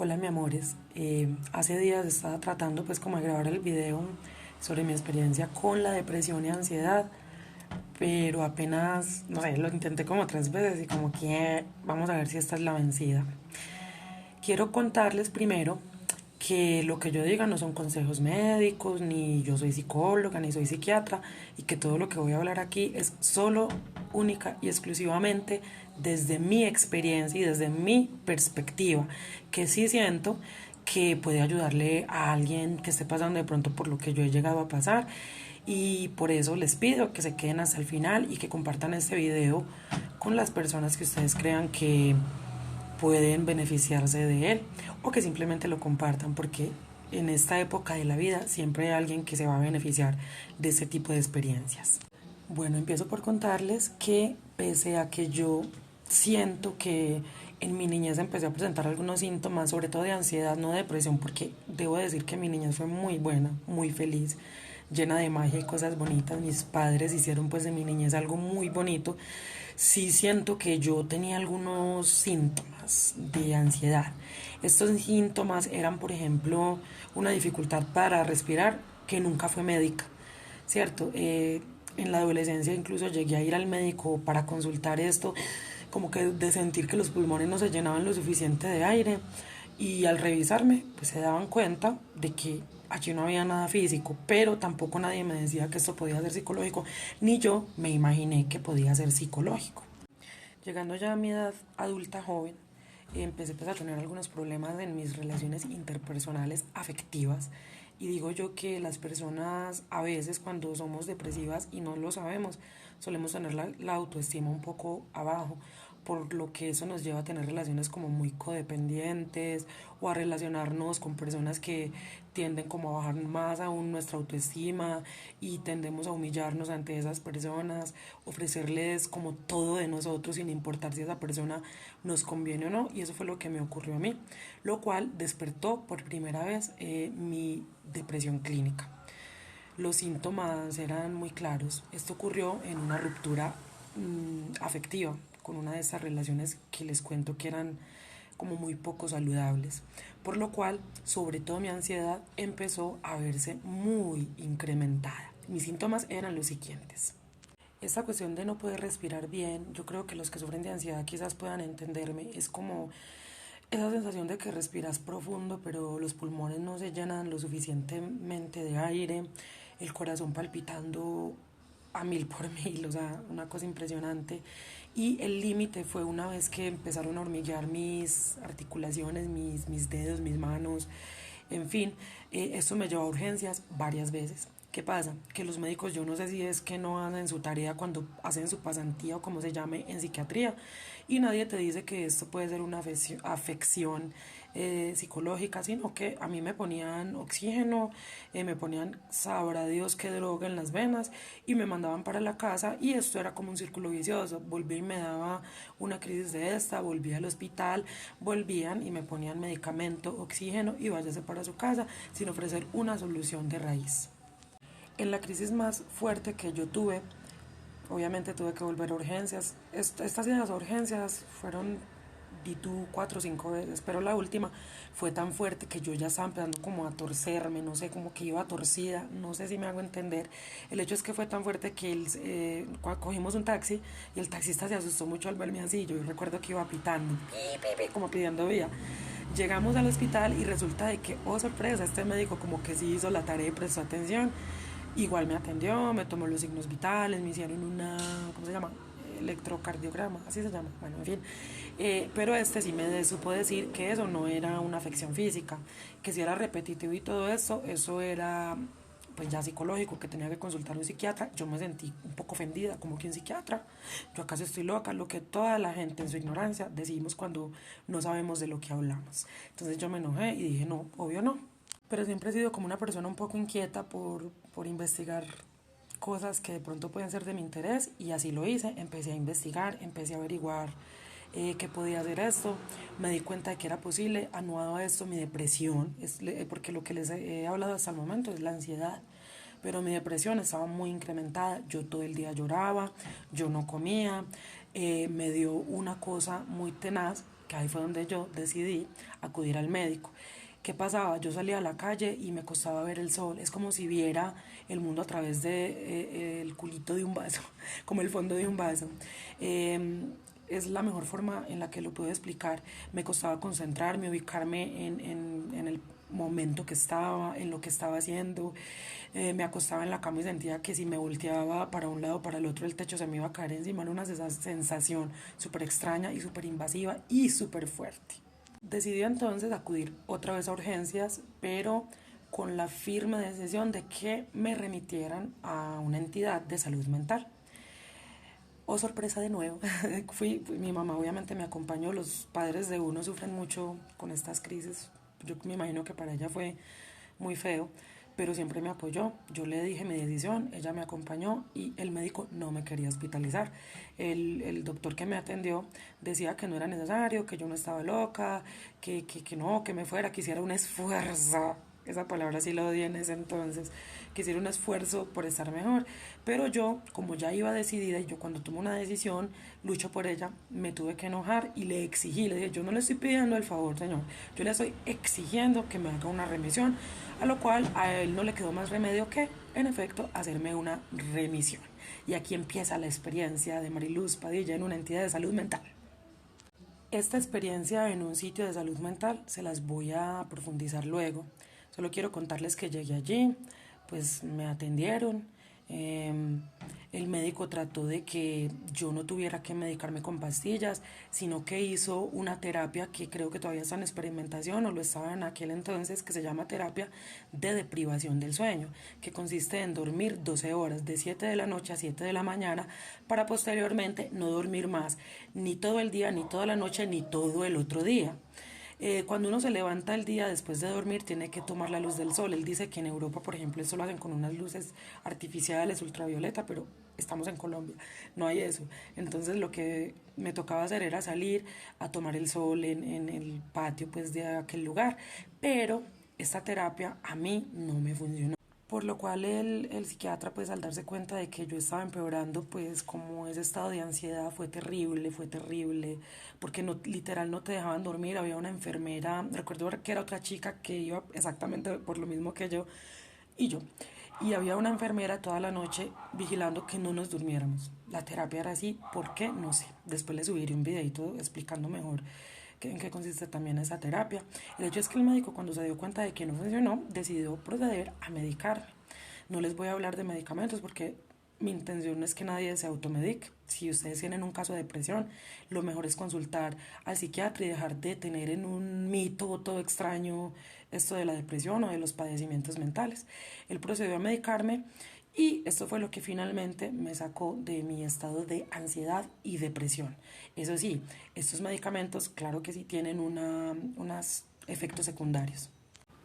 Hola, mi amores. Hace días estaba tratando pues como de grabar el video sobre mi experiencia con la depresión y ansiedad, pero apenas, no sé, lo intenté como 3 veces y como que vamos a ver si esta es la vencida. Quiero contarles primero que lo que yo diga no son consejos médicos, ni yo soy psicóloga, ni soy psiquiatra, y que todo lo que voy a hablar aquí es solo, única y exclusivamente desde mi experiencia y desde mi perspectiva, que sí siento que puede ayudarle a alguien que esté pasando de pronto por lo que yo he llegado a pasar. Y por eso les pido que se queden hasta el final y que compartan este video con las personas que ustedes crean que pueden beneficiarse de él, o que simplemente lo compartan, porque en esta época de la vida siempre hay alguien que se va a beneficiar de este tipo de experiencias. Bueno, empiezo por contarles que pese a que yo siento que en mi niñez empecé a presentar algunos síntomas, sobre todo de ansiedad, no de depresión, porque debo decir que mi niñez fue muy buena, muy feliz, llena de magia y cosas bonitas. Mis padres hicieron pues de mi niñez algo muy bonito. Sí siento que yo tenía algunos síntomas de ansiedad. Estos síntomas eran, por ejemplo, una dificultad para respirar que nunca fue médica, ¿cierto? En la adolescencia incluso llegué a ir al médico para consultar esto, como que de sentir que los pulmones no se llenaban lo suficiente de aire, y al revisarme pues se daban cuenta de que allí no había nada físico, pero tampoco nadie me decía que esto podía ser psicológico, ni yo me imaginé que podía ser psicológico. Llegando ya a mi edad adulta joven, empecé pues a tener algunos problemas en mis relaciones interpersonales afectivas, y digo yo que las personas a veces cuando somos depresivas y no lo sabemos, solemos tener la autoestima un poco abajo, por lo que eso nos lleva a tener relaciones como muy codependientes, o a relacionarnos con personas que tienden como a bajar más aún nuestra autoestima, y tendemos a humillarnos ante esas personas, ofrecerles como todo de nosotros sin importar si esa persona nos conviene o no. Y eso fue lo que me ocurrió a mí, lo cual despertó por primera vez mi depresión clínica. Los síntomas eran muy claros. Esto ocurrió en una ruptura afectiva con una de esas relaciones que les cuento que eran como muy poco saludables, por lo cual sobre todo mi ansiedad empezó a verse muy incrementada. Mis síntomas eran los siguientes. Esta cuestión de no poder respirar bien, yo creo que los que sufren de ansiedad quizás puedan entenderme, es como esa sensación de que respiras profundo, pero los pulmones no se llenan lo suficientemente de aire, el corazón palpitando a mil por mil, o sea, una cosa impresionante. Y el límite fue una vez que empezaron a hormiguear mis articulaciones, mis dedos, mis manos, en fin. Esto me llevó a urgencias varias veces. ¿Qué pasa? Que los médicos, yo no sé si es que no hacen su tarea cuando hacen su pasantía o como se llame en psiquiatría, y nadie te dice que esto puede ser una afección psicológica, sino que a mí me ponían oxígeno, me ponían sabrá Dios qué droga en las venas, y me mandaban para la casa, y esto era como un círculo vicioso. Volví y me daba una crisis de esta, volvía al hospital, volvían y me ponían medicamento, oxígeno, y váyase para su casa sin ofrecer una solución de raíz. En la crisis más fuerte que yo tuve, obviamente tuve que volver a urgencias. Estas idas a urgencias fueron, di tú, 4 o 5 veces, pero la última fue tan fuerte que yo ya estaba empezando como a torcerme, no sé, como que iba torcida, no sé si me hago entender. El hecho es que fue tan fuerte que cogimos un taxi, y el taxista se asustó mucho al verme así. Yo recuerdo que iba pitando, como pidiendo vía. Llegamos al hospital y resulta de que, oh sorpresa, este médico como que sí hizo la tarea y prestó atención. Igual me atendió, me tomó los signos vitales, me hicieron una, ¿cómo se llama? Electrocardiograma, así se llama, bueno, en fin. Pero este sí me supo decir que eso no era una afección física, que si era repetitivo y todo eso, eso era pues ya psicológico, que tenía que consultar a un psiquiatra. Yo me sentí un poco ofendida, como que un psiquiatra, yo acaso estoy loca, lo que toda la gente en su ignorancia decimos cuando no sabemos de lo que hablamos. Entonces yo me enojé y dije, no, obvio no. Pero siempre he sido como una persona un poco inquieta por investigar cosas que de pronto pueden ser de mi interés, y así lo hice. Empecé a investigar, empecé a averiguar qué podía hacer esto. Me di cuenta de que era posible. Anuado a esto mi depresión, porque lo que les he hablado hasta el momento es la ansiedad, pero mi depresión estaba muy incrementada. Yo todo el día lloraba, yo no comía, me dio una cosa muy tenaz, que ahí fue donde yo decidí acudir al médico. ¿Qué pasaba? Yo salía a la calle y me costaba ver el sol. Es como si viera el mundo a través de el culito de un vaso, como el fondo de un vaso. Es la mejor forma en la que lo puedo explicar. Me costaba concentrarme, ubicarme en el momento que estaba, en lo que estaba haciendo. Me acostaba en la cama y sentía que si me volteaba para un lado o para el otro, el techo se me iba a caer encima. Era una sensación súper extraña y súper invasiva y súper fuerte. Decidí entonces acudir otra vez a urgencias, pero con la firme decisión de que me remitieran a una entidad de salud mental. Oh, sorpresa de nuevo. Mi mamá obviamente me acompañó. Los padres de uno sufren mucho con estas crisis. Yo me imagino que para ella fue muy feo, pero siempre me apoyó. Yo le dije mi decisión, ella me acompañó y el médico no me quería hospitalizar. El doctor que me atendió decía que no era necesario, que yo no estaba loca, que no, que me fuera, que hiciera un esfuerzo. Esa palabra sí la odié en ese entonces, que hiciera un esfuerzo por estar mejor. Pero yo, como ya iba decidida y yo cuando tomo una decisión, lucho por ella, me tuve que enojar y le exigí, le dije, yo no le estoy pidiendo el favor, señor, yo le estoy exigiendo que me haga una remisión, a lo cual a él no le quedó más remedio que, en efecto, hacerme una remisión. Y aquí empieza la experiencia de Mariluz Padilla en una entidad de salud mental. Esta experiencia en un sitio de salud mental se las voy a profundizar luego. Solo quiero contarles que llegué allí, pues me atendieron. eh, el médico trató de que yo no tuviera que medicarme con pastillas, sino que hizo una terapia que creo que todavía está en experimentación o lo estaba en aquel entonces, que se llama terapia de deprivación del sueño, que consiste en dormir 12 horas de 7 de la noche a 7 de la mañana para posteriormente no dormir más, ni todo el día, ni toda la noche, ni todo el otro día. Cuando uno se levanta el día después de dormir tiene que tomar la luz del sol. Él dice que en Europa, por ejemplo, eso lo hacen con unas luces artificiales ultravioleta, pero estamos en Colombia, no hay eso. Entonces lo que me tocaba hacer era salir a tomar el sol en el patio pues de aquel lugar, pero esta terapia a mí no me funcionó. Por lo cual el psiquiatra, pues al darse cuenta de que yo estaba empeorando, pues como ese estado de ansiedad fue terrible, porque no, literal no te dejaban dormir. Había una enfermera, recuerdo que era otra chica que iba exactamente por lo mismo que yo y yo. Y había una enfermera toda la noche vigilando que no nos durmiéramos. La terapia era así, ¿por qué? No sé. Después le subiré un videito explicando mejor en qué consiste también esa terapia. El hecho es que el médico, cuando se dio cuenta de que no funcionó, decidió proceder a medicarme. No les voy a hablar de medicamentos porque mi intención no es que nadie se automedique. Si ustedes tienen un caso de depresión, lo mejor es consultar al psiquiatra y dejar de tener en un mito todo extraño esto de la depresión o de los padecimientos mentales. Él procedió a medicarme y esto fue lo que finalmente me sacó de mi estado de ansiedad y depresión. Eso sí, estos medicamentos, claro que sí tienen unos efectos secundarios.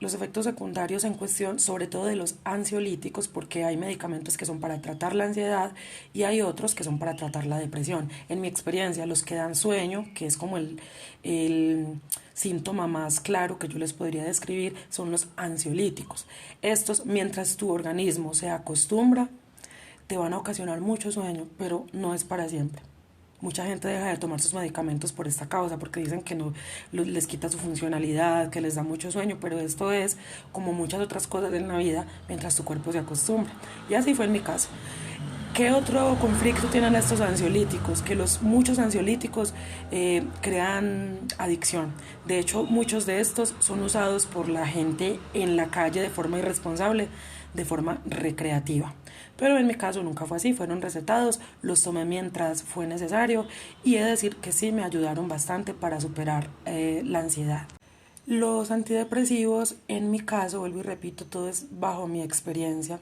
Los efectos secundarios en cuestión, sobre todo de los ansiolíticos, porque hay medicamentos que son para tratar la ansiedad y hay otros que son para tratar la depresión. En mi experiencia, los que dan sueño, que es como el síntoma más claro que yo les podría describir, son los ansiolíticos. Estos, mientras tu organismo se acostumbra, te van a ocasionar mucho sueño, pero no es para siempre. Mucha gente deja de tomar sus medicamentos por esta causa, porque dicen que no les quita su funcionalidad, que les da mucho sueño, pero esto es como muchas otras cosas en la vida, mientras tu cuerpo se acostumbra. Y así fue en mi caso. ¿Qué otro conflicto tienen estos ansiolíticos? Que muchos ansiolíticos crean adicción. De hecho, muchos de estos son usados por la gente en la calle de forma irresponsable, de forma recreativa. Pero en mi caso nunca fue así, fueron recetados, los tomé mientras fue necesario y he de decir que sí me ayudaron bastante para superar la ansiedad. Los antidepresivos, en mi caso, vuelvo y repito, todo es bajo mi experiencia,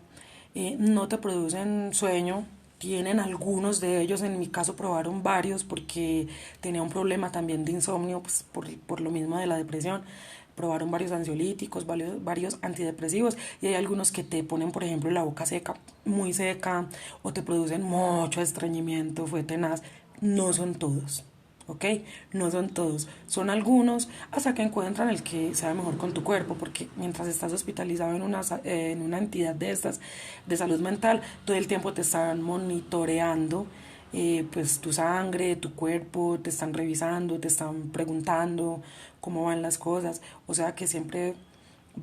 no te producen sueño, tienen algunos de ellos, en mi caso probaron varios porque tenía un problema también de insomnio, pues por lo mismo de la depresión. Probaron varios ansiolíticos, varios antidepresivos y hay algunos que te ponen, por ejemplo, la boca seca, muy seca, o te producen mucho estreñimiento, fue tenaz. No son todos, ¿ok? No son todos, son algunos hasta que encuentran el que sea mejor con tu cuerpo, porque mientras estás hospitalizado en una entidad de estas de salud mental, todo el tiempo te están monitoreando pues tu sangre, tu cuerpo, te están revisando, te están preguntando cómo van las cosas, o sea que siempre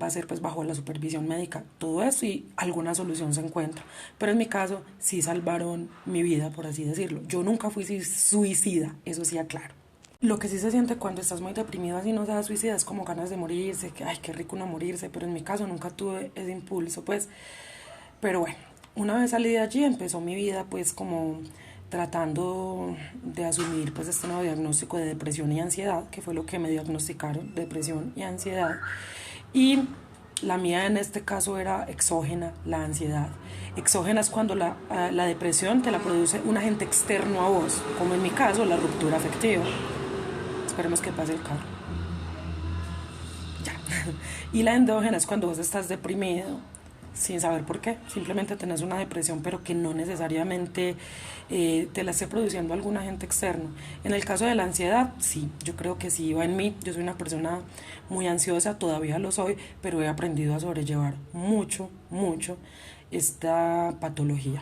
va a ser pues bajo la supervisión médica, todo eso y alguna solución se encuentra. Pero en mi caso sí salvaron mi vida, por así decirlo. Yo nunca fui suicida, eso sí aclaro. Lo que sí se siente cuando estás muy deprimido así no seas suicida es como ganas de morirse, que ay, qué rico no morirse, pero en mi caso nunca tuve ese impulso, pues. Pero bueno, una vez salí de allí empezó mi vida pues como tratando de asumir pues este nuevo diagnóstico de depresión y ansiedad, que fue lo que me diagnosticaron, depresión y ansiedad. Y la mía en este caso era exógena, la ansiedad. Exógena es cuando la depresión te la produce un agente externo a vos, como en mi caso la ruptura afectiva. Esperemos que pase el carro. Ya. Y la endógena es cuando vos estás deprimido sin saber por qué. Simplemente tenés una depresión, pero que no necesariamente te la esté produciendo algún agente externo. En el caso de la ansiedad, sí, yo creo que sí va en mí. Yo soy una persona muy ansiosa, todavía lo soy, pero he aprendido a sobrellevar mucho, mucho esta patología.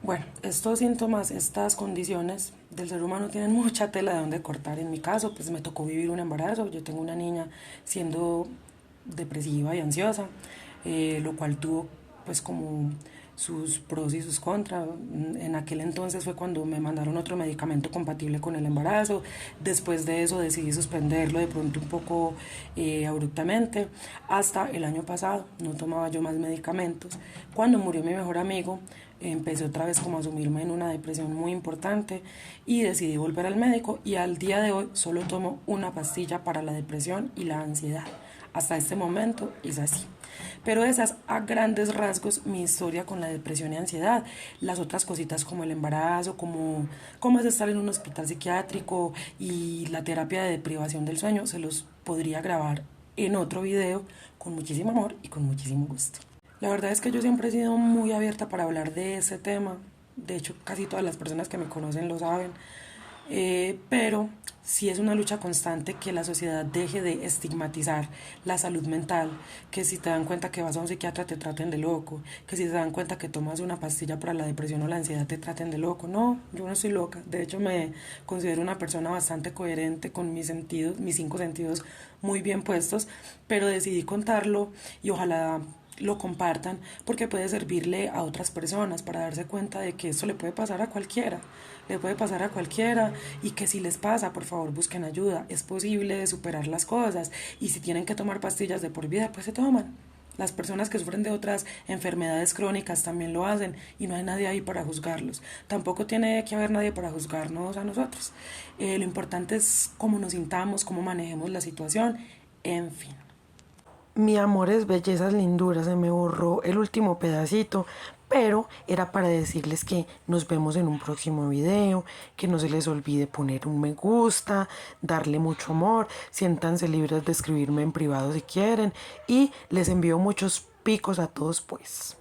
Bueno, estos síntomas, estas condiciones del ser humano tienen mucha tela de donde cortar. En mi caso, pues me tocó vivir un embarazo. Yo tengo una niña siendo depresiva y ansiosa, lo cual tuvo pues como sus pros y sus contras. En aquel entonces fue cuando me mandaron otro medicamento compatible con el embarazo. Después de eso decidí suspenderlo de pronto un poco abruptamente. Hasta el año pasado no tomaba yo más medicamentos. Cuando murió mi mejor amigo, empecé otra vez como a sumirme en una depresión muy importante y decidí volver al médico y al día de hoy solo tomo una pastilla para la depresión y la ansiedad. Hasta este momento es así. Pero esa es a grandes rasgos mi historia con la depresión y ansiedad. Las otras cositas como el embarazo, como cómo es estar en un hospital psiquiátrico y la terapia de deprivación del sueño, se los podría grabar en otro video con muchísimo amor y con muchísimo gusto. La verdad es que yo siempre he sido muy abierta para hablar de ese tema. De hecho, casi todas las personas que me conocen lo saben. Pero sí es una lucha constante que la sociedad deje de estigmatizar la salud mental, que si te dan cuenta que vas a un psiquiatra te traten de loco, que si te dan cuenta que tomas una pastilla para la depresión o la ansiedad te traten de loco. No, yo no soy loca, de hecho me considero una persona bastante coherente con mis sentidos, mis 5 sentidos muy bien puestos, pero decidí contarlo y ojalá lo compartan porque puede servirle a otras personas para darse cuenta de que esto le puede pasar a cualquiera, le puede pasar a cualquiera y que si les pasa, por favor busquen ayuda, es posible superar las cosas y si tienen que tomar pastillas de por vida, pues se toman. Las personas que sufren de otras enfermedades crónicas también lo hacen y no hay nadie ahí para juzgarlos. Tampoco tiene que haber nadie para juzgarnos a nosotros. Lo importante es cómo nos sintamos, cómo manejemos la situación, en fin. Mi amor es bellezas linduras, se me borró el último pedacito, pero era para decirles que nos vemos en un próximo video, que no se les olvide poner un me gusta, darle mucho amor, siéntanse libres de escribirme en privado si quieren y les envío muchos picos a todos pues.